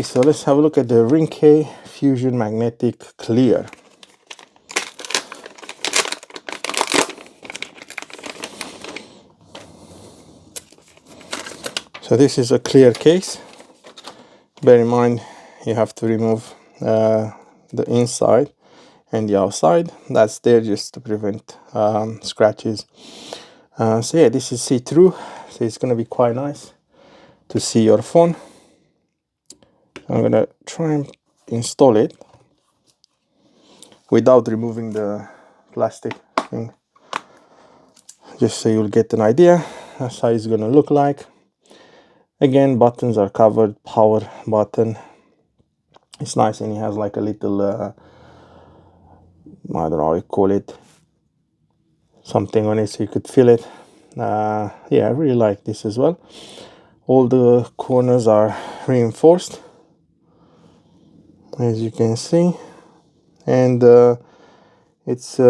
So let's have a look at the Ringke Fusion Magnetic Clear. So this is a clear case. Bear in mind you have to remove the inside and the outside. That's there just to prevent scratches. So yeah, this is see-through, so it's going to be quite nice to see your phone. I'm going to try and install it without removing the plastic thing, just so you'll get an idea. That's how it's going to look like. Again, buttons are covered, power button. It's nice, and it has like a little I don't know how you call it, something on it so you could feel it. Yeah, I really like this as well. All the corners are reinforced, as you can see, and it's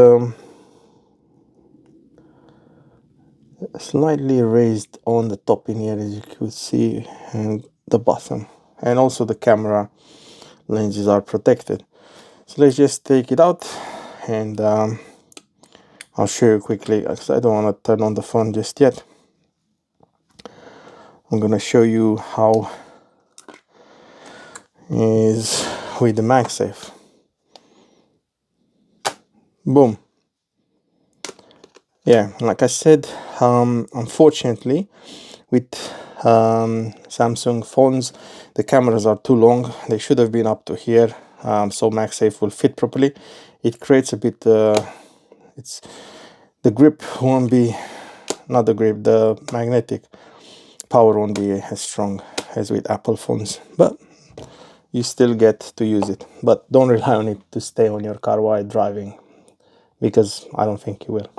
slightly raised on the top in here, as you could see, and the bottom, and also the camera lenses are protected. So let's just take it out, and I'll show you quickly, because I don't want to turn on the phone just yet. I'm gonna show you how is with the MagSafe. Boom. Yeah, like I said, unfortunately with Samsung phones, the cameras are too long. They should have been up to here, so MagSafe will fit properly. It creates a bit it's the grip won't be, not the grip, the magnetic power won't be as strong as with Apple phones, but you still get to use it. But don't rely on it to stay on your car while driving, because I don't think you will.